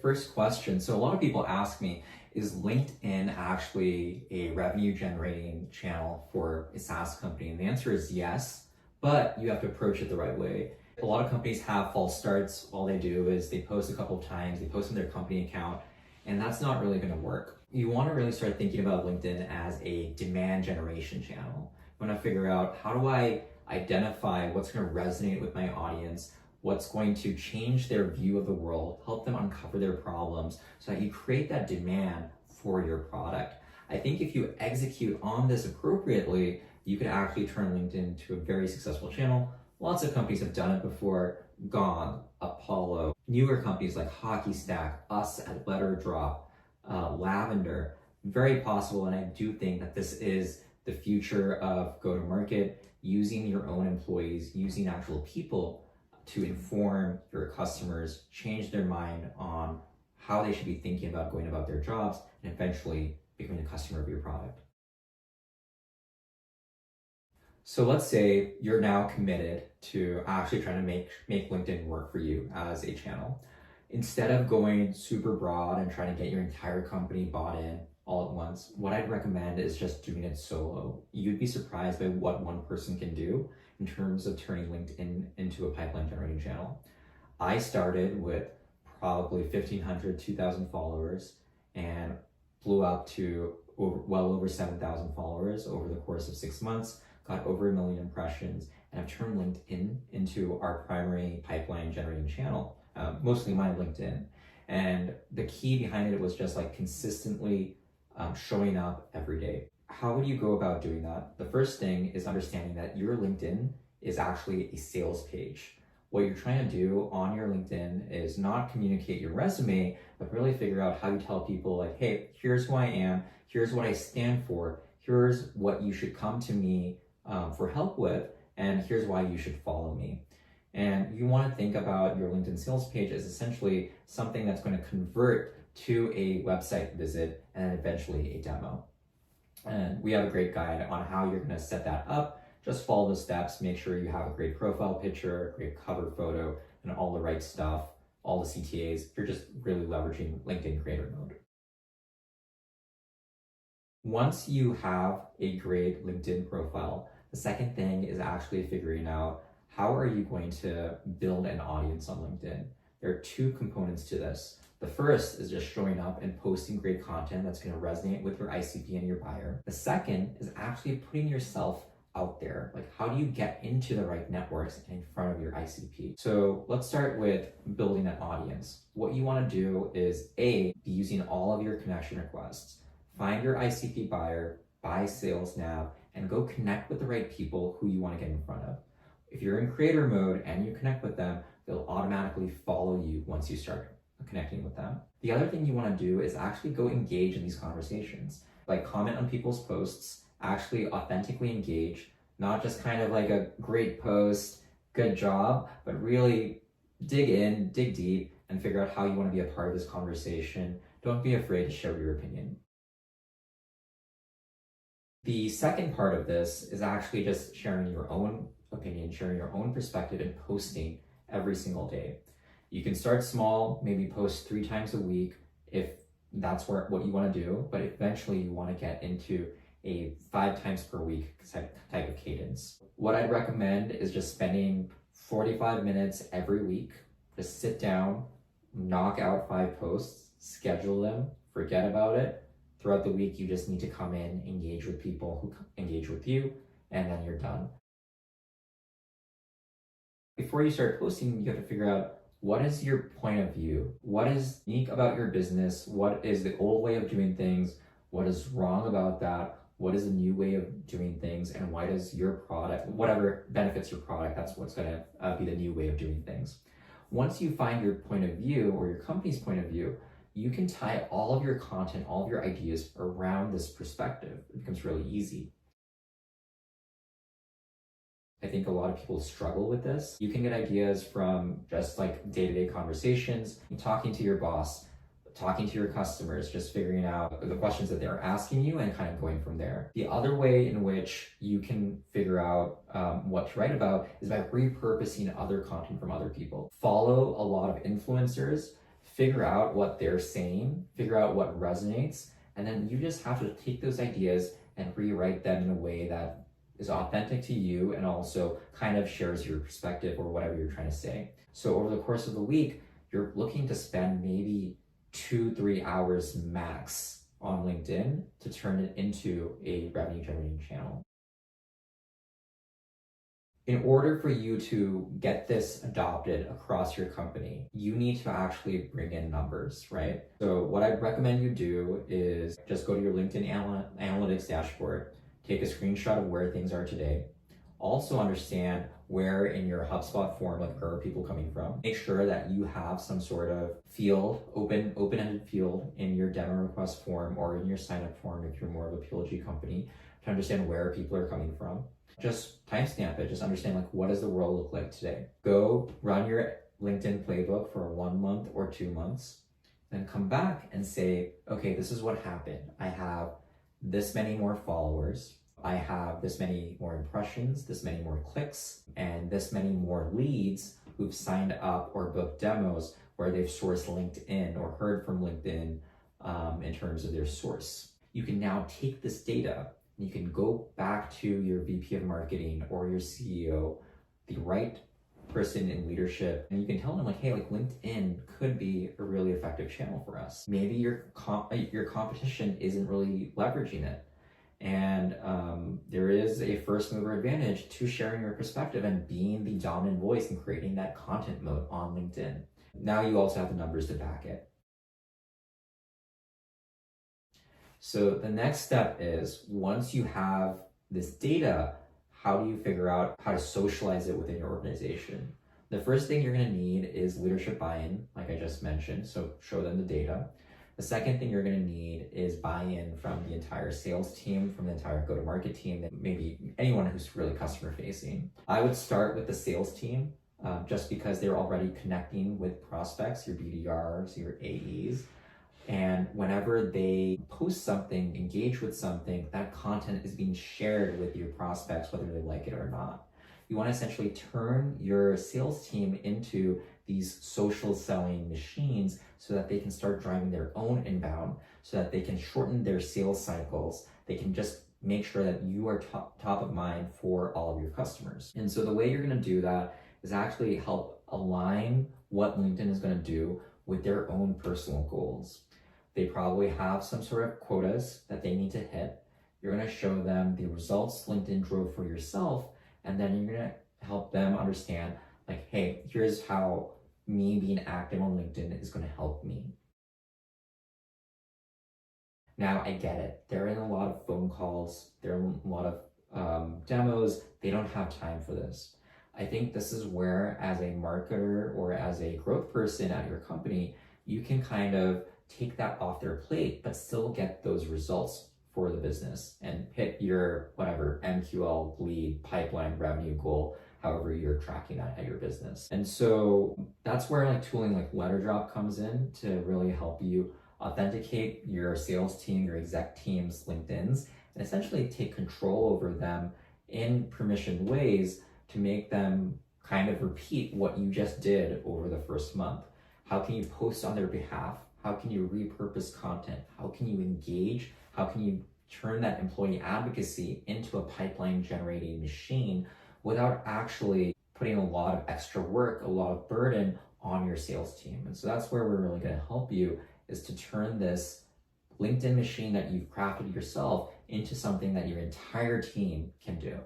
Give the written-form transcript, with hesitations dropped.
first question. So a lot of people ask me, is LinkedIn actually a revenue generating channel for a SaaS company? And the answer is yes, but you have to approach it the right way. A lot of companies have false starts. All they do is they post a couple of times, they post on their company account, and that's not really going to work. You want to really start thinking about LinkedIn as a demand generation channel. You want to figure out, how do I identify what's going to resonate with my audience, what's going to change their view of the world, help them uncover their problems so that you create that demand for your product. I think if you execute on this appropriately, you could actually turn LinkedIn into a very successful channel. Lots of companies have done it before: Gong, Apollo, newer companies like Hockey Stack, us at Letterdrop, Lavender. Very possible, and I do think that this is the future of go-to-market, using your own employees, using actual people to inform your customers, change their mind on how they should be thinking about going about their jobs, and eventually becoming a customer of your product. So let's say you're now committed to actually trying to make LinkedIn work for you as a channel. Instead of going super broad and trying to get your entire company bought in all at once, what I'd recommend is just doing it solo. You'd be surprised by what one person can do in terms of turning LinkedIn into a pipeline generating channel. I started with probably 1,500, 2,000 followers and blew up to well over 7,000 followers over the course of 6 months, got over 1 million impressions, and I've turned LinkedIn into our primary pipeline generating channel, mostly my LinkedIn. And the key behind it was just like consistently showing up every day. How would you go about doing that? The first thing is understanding that your LinkedIn is actually a sales page. What you're trying to do on your LinkedIn is not communicate your resume, but really figure out how you tell people like, hey, here's who I am, here's what I stand for, here's what you should come to me for help with, and here's why you should follow me. And you want to think about your LinkedIn sales page as essentially something that's going to convert to a website visit and eventually a demo. And we have a great guide on how you're going to set that up. Just follow the steps, make sure you have a great profile picture, great cover photo, and all the right stuff, all the CTAs. You're just really leveraging LinkedIn Creator Mode. Once you have a great LinkedIn profile, the second thing is actually figuring out, how are you going to build an audience on LinkedIn? There are two components to this. The first is just showing up and posting great content that's going to resonate with your ICP and your buyer. The second is actually putting yourself out there. Like, how do you get into the right networks and in front of your ICP? So let's start with building an audience. What you want to do is be using all of your connection requests. Find your ICP buyer, buy sales nav, and go connect with the right people who you want to get in front of. If you're in creator mode and you connect with them, they'll automatically follow you once you start connecting with them. The other thing you want to do is actually go engage in these conversations. Like, comment on people's posts, actually authentically engage, not just kind of like a great post, good job, but really dig in, dig deep, and figure out how you want to be a part of this conversation. Don't be afraid to share your opinion. The second part of this is actually just sharing your own opinion, sharing your own perspective, and posting every single day. You can start small, maybe post 3 times a week if that's what you want to do, but eventually you want to get into a 5 times per week type of cadence. What I'd recommend is just spending 45 minutes every week. Just sit down, knock out 5 posts, schedule them, forget about it. Throughout the week, you just need to come in, engage with people who engage with you, and then you're done. Before you start posting, you have to figure out, what is your point of view? What is unique about your business? What is the old way of doing things? What is wrong about that? What is the new way of doing things? And why does your product, whatever benefits your product, that's what's going to be the new way of doing things. Once you find your point of view or your company's point of view, you can tie all of your content, all of your ideas around this perspective. It becomes really easy. I think a lot of people struggle with this. You can get ideas from just like day-to-day conversations, talking to your boss, talking to your customers, just figuring out the questions that they're asking you and kind of going from there. The other way in which you can figure out what to write about is by repurposing other content from other people. Follow a lot of influencers, figure out what they're saying, figure out what resonates, and then you just have to take those ideas and rewrite them in a way that is authentic to you and also kind of shares your perspective or whatever you're trying to say. So over the course of the week, you're looking to spend maybe 2-3 hours max on LinkedIn to turn it into a revenue generating channel. In order for you to get this adopted across your company, you need to actually bring in numbers, right? So what I'd recommend you do is just go to your LinkedIn analytics dashboard, take a screenshot of where things are today. Also understand where in your HubSpot form, like where are people coming from. Make sure that you have some sort of field, open-ended field in your demo request form or in your sign-up form if you're more of a PLG company to understand where people are coming from. Just timestamp it, just understand like what does the world look like today. Go run your LinkedIn playbook for 1 month or 2 months, then come back and say, okay, this is what happened. I have this many more followers. I have this many more impressions, this many more clicks, and this many more leads who've signed up or booked demos where they've sourced LinkedIn or heard from LinkedIn in terms of their source. You can now take this data and you can go back to your VP of marketing or your CEO, the right person in leadership, and you can tell them like, hey, like LinkedIn could be a really effective channel for us. Maybe your competition isn't really leveraging it. And there is a first mover advantage to sharing your perspective and being the dominant voice and creating that content mode on LinkedIn. Now you also have the numbers to back it. So the next step is once you have this data, how do you figure out how to socialize it within your organization? The first thing you're going to need is leadership buy-in, like I just mentioned. So show them the data. The second thing you're going to need is buy-in from the entire sales team, from the entire go-to-market team, maybe anyone who's really customer facing. I would start with the sales team just because they're already connecting with prospects, your BDRs, your AEs. And whenever they post something, engage with something, that content is being shared with your prospects, whether they like it or not. You want to essentially turn your sales team into these social selling machines so that they can start driving their own inbound, so that they can shorten their sales cycles. They can just make sure that you are top of mind for all of your customers. And so the way you're going to do that is actually help align what LinkedIn is going to do with their own personal goals. They probably have some sort of quotas that they need to hit. You're going to show them the results LinkedIn drove for yourself, and then you're going to help them understand, like, hey, here's how me being active on LinkedIn is going to help me. Now, I get it. They're in a lot of phone calls. They're in a lot of demos. They don't have time for this. I think this is where, as a marketer or as a growth person at your company, you can kind of take that off their plate, but still get those results for the business and hit your whatever MQL lead pipeline revenue goal, however you're tracking that at your business. And so that's where like tooling like LetterDrop comes in to really help you authenticate your sales team, your exec team's LinkedIn's, and essentially take control over them in permissioned ways to make them kind of repeat what you just did over the first month. How can you post on their behalf? How can you repurpose content? How can you engage? How can you turn that employee advocacy into a pipeline generating machine without actually putting a lot of extra work, a lot of burden on your sales team? And so that's where we're really going to help you, is to turn this LinkedIn machine that you've crafted yourself into something that your entire team can do.